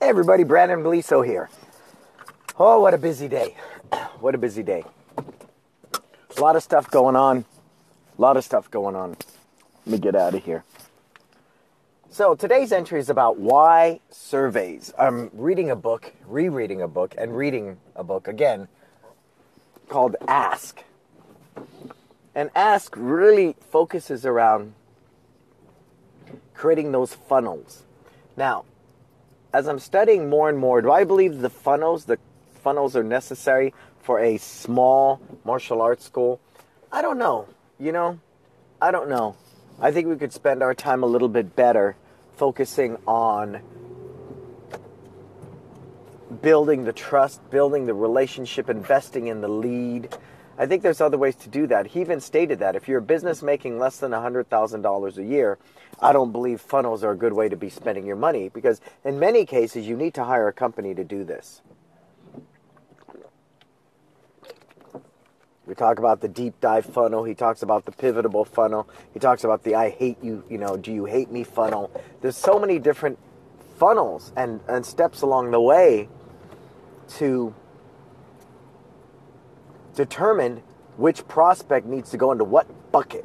Hey everybody, Brannon Beliso here. Oh, what a busy day. What a busy day. A lot of stuff going on. Let me get out of here. So today's entry is about why surveys. I'm reading a book, rereading a book, and reading a book again called Ask. And Ask really focuses around creating those funnels. Now, as I'm studying more and more, do I believe the funnels are necessary for a small martial arts school? I don't know. I don't know. I think we could spend our time a little bit better focusing on building the trust, building the relationship, investing in the lead. I think there's other ways to do that. He even stated that if you're a business making less than $100,000 a year, I don't believe funnels are a good way to be spending your money, because in many cases you need to hire a company to do this. We talk about the deep dive funnel. He talks about the pivotable funnel. He talks about the I hate you, do you hate me funnel. There's so many different funnels and steps along the way to determine which prospect needs to go into what bucket.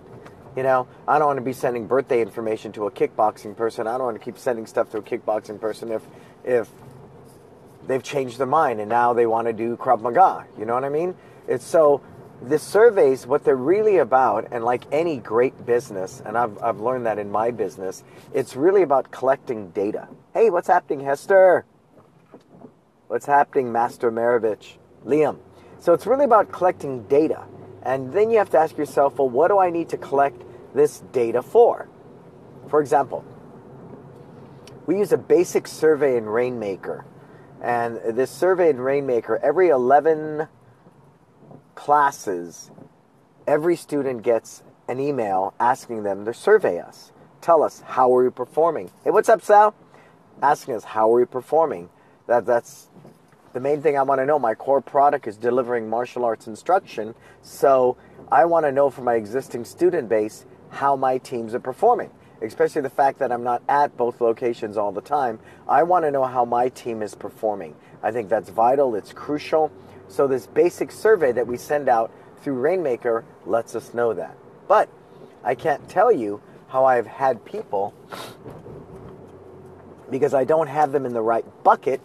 I don't want to be sending birthday information to a kickboxing person. I don't want to keep sending stuff to a kickboxing person if they've changed their mind and now they want to do Krav Maga. You know what I mean? It's so the surveys, what they're really about, and like any great business, and I've learned that in my business, it's really about collecting data. Hey, what's happening, Hester? What's happening, Master Maravich? Liam. So it's really about collecting data. And then you have to ask yourself, well, what do I need to collect this data for? For example, we use a basic survey in Rainmaker. And this survey in Rainmaker, every 11 classes, every student gets an email asking them to survey us. Tell us, how are we performing? Hey, what's up, Sal? Asking us, how are we performing? That's the main thing I want to know. My core product is delivering martial arts instruction, so I want to know from my existing student base how my teams are performing, especially the fact that I'm not at both locations all the time. I want to know how my team is performing. I think that's vital. It's crucial. So this basic survey that we send out through Rainmaker lets us know that. But I can't tell you how I've had people, because I don't have them in the right bucket,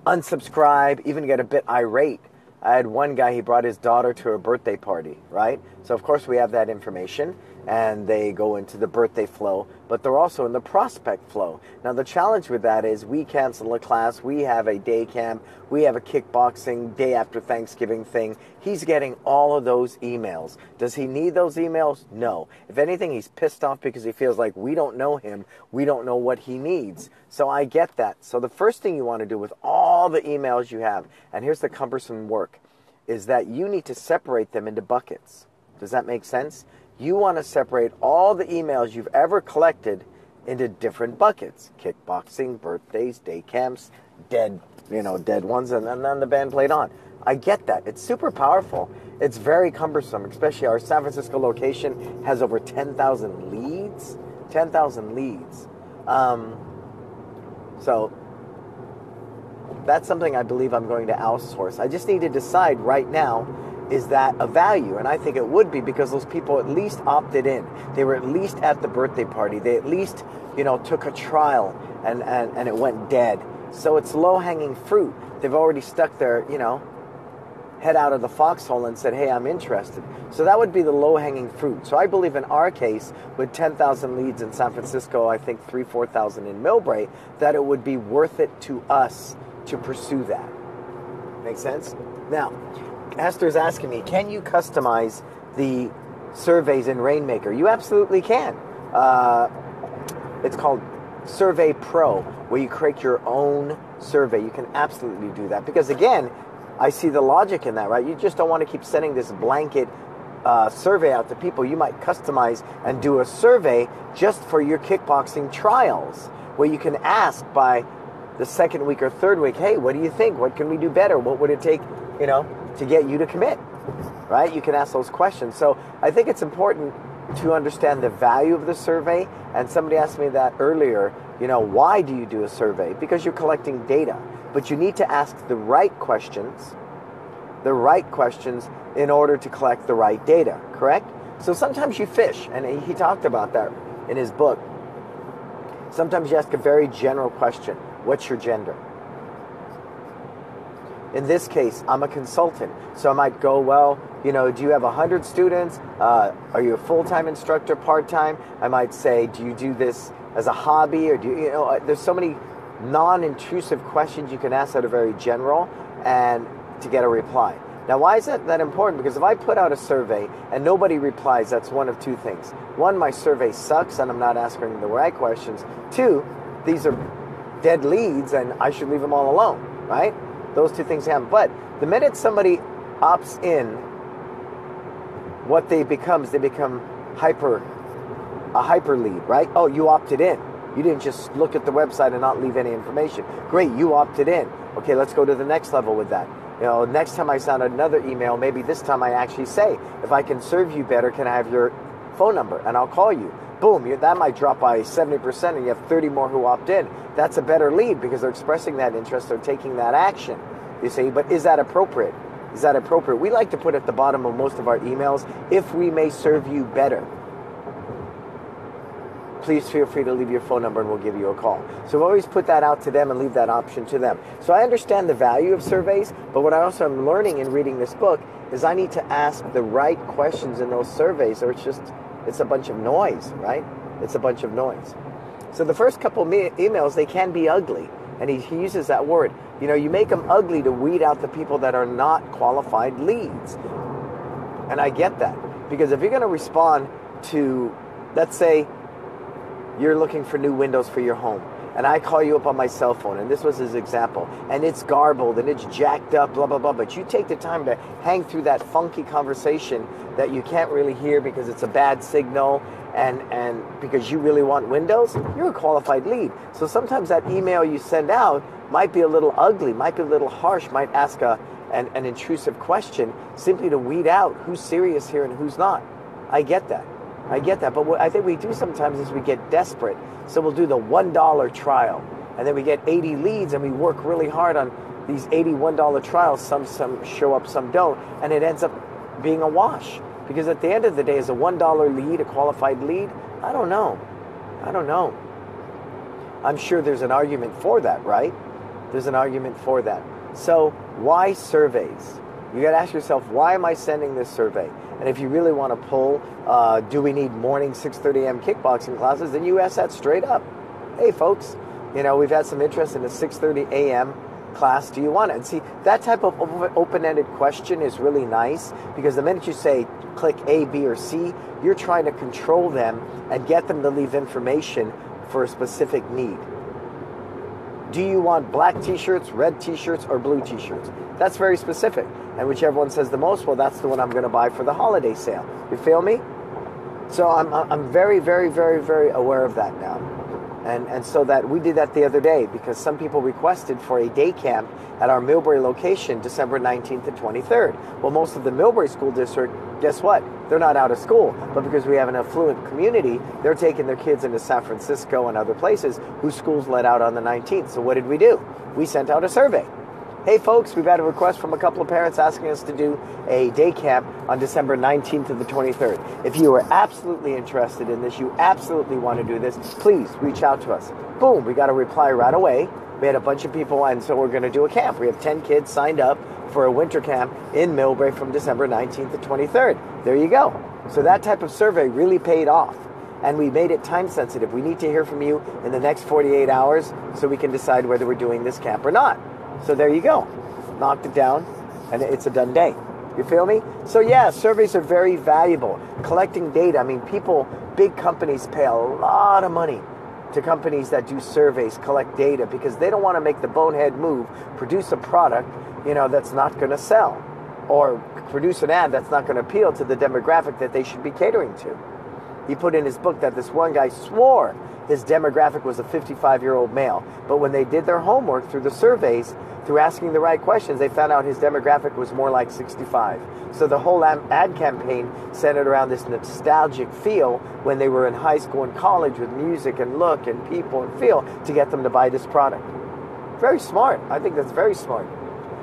unsubscribe, even get a bit irate. I had one guy, he brought his daughter to a birthday party, right? So of course we have that information, and they go into the birthday flow, but they're also in the prospect flow. Now the challenge with that is we cancel a class, we have a day camp, we have a kickboxing day after Thanksgiving thing. He's getting all of those emails. Does he need those emails? No. If anything, he's pissed off because he feels like we don't know him, we don't know what he needs. So I get that. So the first thing you want to do with all the emails you have, and here's the cumbersome work, is that you need to separate them into buckets. Does that make sense? You want to separate all the emails you've ever collected into different buckets. Kickboxing, birthdays, day camps, dead ones, and then the band played on. I get that. It's super powerful. It's very cumbersome, especially our San Francisco location has over 10,000 leads. 10,000 leads. So that's something I believe I'm going to outsource. I just need to decide right now, is that a value? And I think it would be, because those people at least opted in. They were at least at the birthday party. They at least, took a trial and it went dead. So it's low-hanging fruit. They've already stuck their, head out of the foxhole and said, hey, I'm interested. So that would be the low-hanging fruit. So I believe in our case, with 10,000 leads in San Francisco, I think 4,000 in Millbrae, that it would be worth it to us to pursue that. Make sense? Now, Esther's asking me, can you customize the surveys in Rainmaker? You absolutely can. It's called Survey Pro, where you create your own survey. You can absolutely do that. Because again, I see the logic in that, right? You just don't want to keep sending this blanket survey out to people. You might customize and do a survey just for your kickboxing trials, where you can ask by the second week or third week, hey, what do you think? What can we do better? What would it take, to get you to commit, right? You can ask those questions. So I think it's important to understand the value of the survey. And somebody asked me that earlier, Why do you do a survey? Because you're collecting data. But you need to ask the right questions in order to collect the right data, correct? So sometimes you fish, and he talked about that in his book. Sometimes you ask a very general question. What's your gender? In this case, I'm a consultant. So I might go, well, do you have 100 students? Are you a full-time instructor, part-time? I might say, do you do this as a hobby? Or there's so many non-intrusive questions you can ask that are very general and to get a reply. Now, why is that important? Because if I put out a survey and nobody replies, that's one of two things. One, my survey sucks and I'm not asking the right questions. Two, these are dead leads and I should leave them all alone, right? Those two things happen. But the minute somebody opts in, what they become is they become a hyper lead, right? Oh, you opted in. You didn't just look at the website and not leave any information. Great, you opted in. Okay, let's go to the next level with that. Next time I send another email, maybe this time I actually say, if I can serve you better, can I have your phone number? And I'll call you. Boom, that might drop by 70% and you have 30 more who opt in. That's a better lead because they're expressing that interest, they're taking that action, you see. But is that appropriate? Is that appropriate? We like to put at the bottom of most of our emails, if we may serve you better, please feel free to leave your phone number and we'll give you a call. So we always put that out to them and leave that option to them. So I understand the value of surveys, but what I also am learning in reading this book is I need to ask the right questions in those surveys, or it's a bunch of noise, right? It's a bunch of noise. So the first couple emails, they can be ugly. And he uses that word. You make them ugly to weed out the people that are not qualified leads. And I get that. Because if you're going to respond to, let's say, you're looking for new windows for your home, and I call you up on my cell phone, and this was his example, and it's garbled, and it's jacked up, blah, blah, blah, but you take the time to hang through that funky conversation that you can't really hear because it's a bad signal, and because you really want windows, you're a qualified lead. So sometimes that email you send out might be a little ugly, might be a little harsh, might ask an intrusive question simply to weed out who's serious here and who's not. I get that. But what I think we do sometimes is we get desperate. So we'll do the $1 trial, and then we get 80 leads, and we work really hard on these 80 $1 trials. Some show up, some don't, and it ends up being a wash. Because at the end of the day, is a $1 lead a qualified lead? I don't know. I'm sure there's an argument for that, right? There's an argument for that. So why surveys? You got to ask yourself, why am I sending this survey? And if you really want to pull, do we need morning 6:30 a.m. kickboxing classes? Then you ask that straight up. Hey, folks, we've had some interest in the 6:30 a.m. class. Do you want it? And see, that type of open-ended question is really nice because the minute you say click A, B, or C, you're trying to control them and get them to leave information for a specific need. Do you want black t-shirts, red t-shirts, or blue t-shirts? That's very specific. And whichever one says the most, well, that's the one I'm going to buy for the holiday sale. You feel me? So I'm very, very, very, very aware of that now. And so that we did that the other day because some people requested for a day camp at our Millbury location, December 19th to 23rd. Well, most of the Millbury School District, guess what? They're not out of school. But because we have an affluent community, they're taking their kids into San Francisco and other places whose schools let out on the 19th. So what did we do? We sent out a survey. Hey folks, we've had a request from a couple of parents asking us to do a day camp on December 19th to the 23rd. If you are absolutely interested in this, you absolutely want to do this, please reach out to us. Boom, we got a reply right away. We had a bunch of people, and so we're going to do a camp. We have 10 kids signed up for a winter camp in Millbury from December 19th to 23rd. There you go. So that type of survey really paid off. And we made it time sensitive. We need to hear from you in the next 48 hours so we can decide whether we're doing this camp or not. So there you go. Knocked it down, and it's a done day. You feel me? So yeah, surveys are very valuable. Collecting data. I mean, big companies pay a lot of money to companies that do surveys, collect data, because they don't want to make the bonehead move, produce a product, that's not going to sell, or produce an ad that's not going to appeal to the demographic that they should be catering to. He put in his book that this one guy swore his demographic was a 55-year-old male. But when they did their homework through the surveys, through asking the right questions, they found out his demographic was more like 65. So the whole ad campaign centered around this nostalgic feel when they were in high school and college with music and look and people and feel to get them to buy this product. Very smart. I think that's very smart.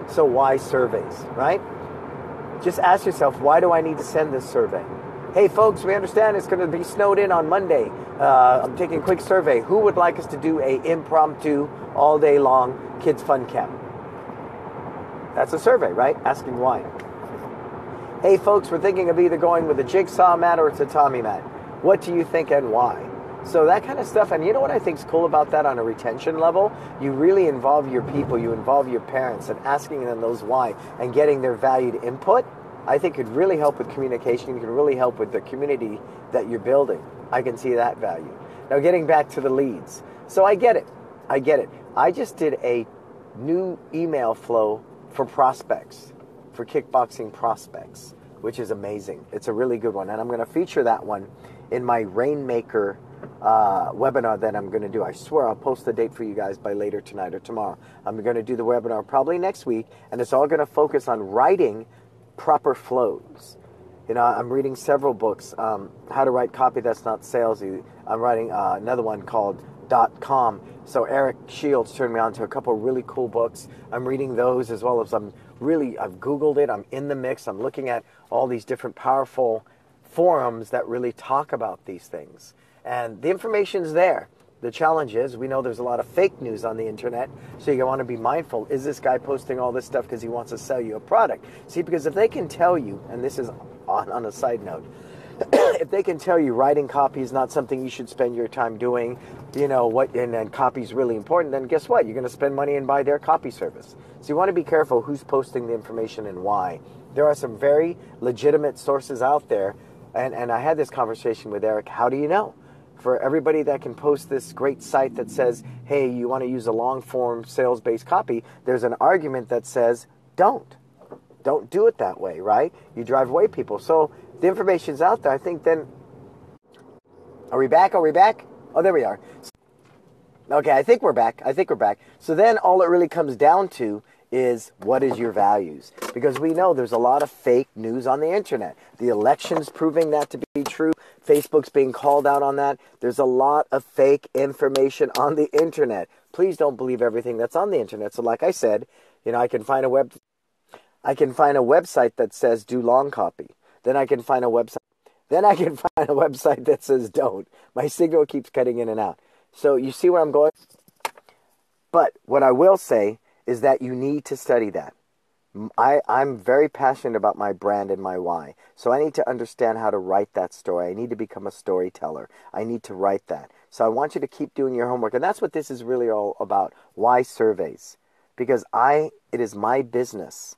So why surveys, right? Just ask yourself, why do I need to send this survey? Hey folks, we understand it's going to be snowed in on Monday. I'm taking a quick survey. Who would like us to do a impromptu, all day long kids fun camp? That's a survey, right? Asking why. Hey folks, we're thinking of either going with a jigsaw mat or a tatami mat. What do you think and why? So that kind of stuff. And you know what I think is cool about that on a retention level? You really involve your people, you involve your parents, and asking them those why and getting their valued input, I think could really help with communication. It can really help with the community that you're building. I can see that value. Now getting back to the leads. So I get it. I just did a new email flow for prospects, for kickboxing prospects, which is amazing. It's a really good one. And I'm going to feature that one in my Rainmaker webinar that I'm going to do. I swear I'll post the date for you guys by later tonight or tomorrow. I'm going to do the webinar probably next week, and it's all going to focus on writing proper flows. You know, I'm reading several books, how to write copy that's not salesy. I'm writing another one called .com. So Eric Shields turned me on to a couple of really cool books. I'm reading those, as well as I've Googled it. I'm in the mix. I'm looking at all these different powerful forums that really talk about these things. And the information's there. The challenge is, we know there's a lot of fake news on the internet, so you want to be mindful. Is this guy posting all this stuff because he wants to sell you a product? See, because if they can tell you, and this is on a side note, if they can tell you writing copy is not something you should spend your time doing, you know what, and then copy is really important, then guess what? You're going to spend money and buy their copy service. So you want to be careful who's posting the information and why. There are some very legitimate sources out there, and I had this conversation with Eric. How do you know? For everybody that can post this great site that says, hey, you want to use a long-form sales-based copy, there's an argument that says, don't do it that way, right? You drive away people. So the information's out there. I think then, are we back? Oh, there we are. Okay, I think we're back. So then all it really comes down to is, what is your values? Because we know there's a lot of fake news on the internet. The election's proving that to be true. Facebook's being called out on that. There's a lot of fake information on the internet. Please don't believe everything that's on the internet. So like I said, you know, I can find a website that says do long copy. Then I can find a website that says don't. My signal keeps cutting in and out. So you see where I'm going? But what I will say is that you need to study that. I'm very passionate about my brand and my why. So I need to understand how to write that story. I need to become a storyteller. I need to write that. So I want you to keep doing your homework. And that's what this is really all about. Why surveys? Because it is my business.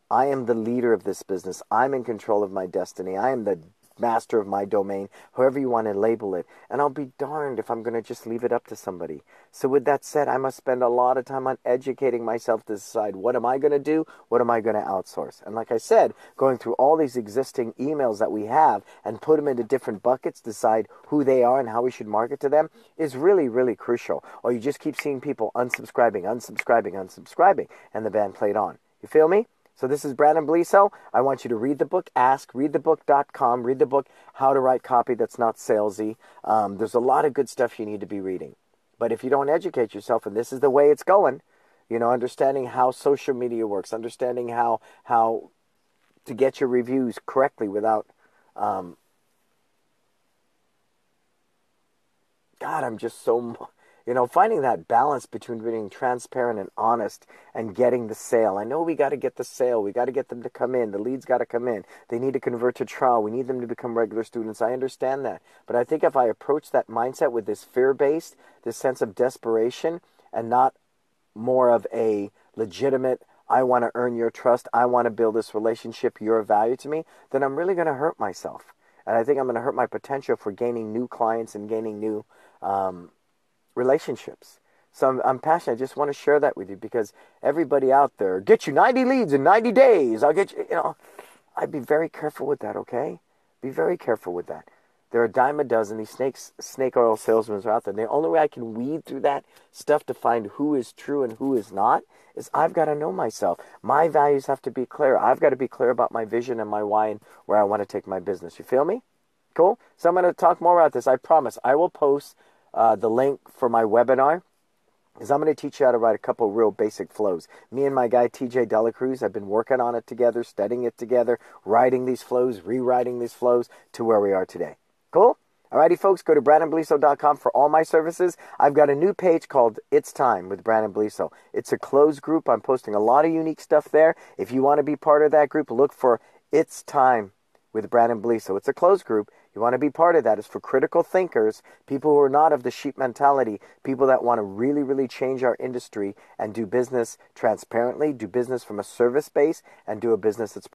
I am the leader of this business. I'm in control of my destiny. I am the master of my domain, however you want to label it. And I'll be darned if I'm going to just leave it up to somebody. So with that said, I must spend a lot of time on educating myself to decide, what am I going to do? What am I going to outsource? And like I said, going through all these existing emails that we have and put them into different buckets, decide who they are and how we should market to them is really, really crucial. Or you just keep seeing people unsubscribing, and the band played on. You feel me? So this is Brannon Beliso. I want you to read the book, readthebook.com, read the book, How to Write Copy That's Not Salesy. There's a lot of good stuff you need to be reading. But if you don't educate yourself, and this is the way it's going, you know, understanding how social media works, understanding how to get your reviews correctly without, God, I'm just so... You know, finding that balance between being transparent and honest and getting the sale. I know we got to get the sale. We got to get them to come in. The leads got to come in. They need to convert to trial. We need them to become regular students. I understand that. But I think if I approach that mindset with this fear-based, this sense of desperation, and not more of a legitimate, I want to earn your trust, I want to build this relationship, you're of value to me, then I'm really going to hurt myself. And I think I'm going to hurt my potential for gaining new clients and gaining new relationships. So I'm passionate. I just want to share that with you because everybody out there, get you 90 leads in 90 days. I'll get you, you know, I'd be very careful with that, okay? Be very careful with that. There are a dime a dozen. These snake oil salesmen are out there. And the only way I can weed through that stuff to find who is true and who is not is I've got to know myself. My values have to be clear. I've got to be clear about my vision and my why and where I want to take my business. You feel me? Cool? So I'm going to talk more about this. I promise. I will post the link for my webinar, because I'm going to teach you how to write a couple real basic flows. Me and my guy, TJ Delacruz, have been working on it together, studying it together, writing these flows, rewriting these flows to where we are today. Cool? Alrighty, folks, go to BrannonBeliso.com for all my services. I've got a new page called It's Time with Brannon Beliso. It's a closed group. I'm posting a lot of unique stuff there. If you want to be part of that group, look for It's Time with Brannon Beliso. It's a closed group. You want to be part of that. It's for critical thinkers, people who are not of the sheep mentality, people that want to really, really change our industry and do business transparently, do business from a service base, and do a business that's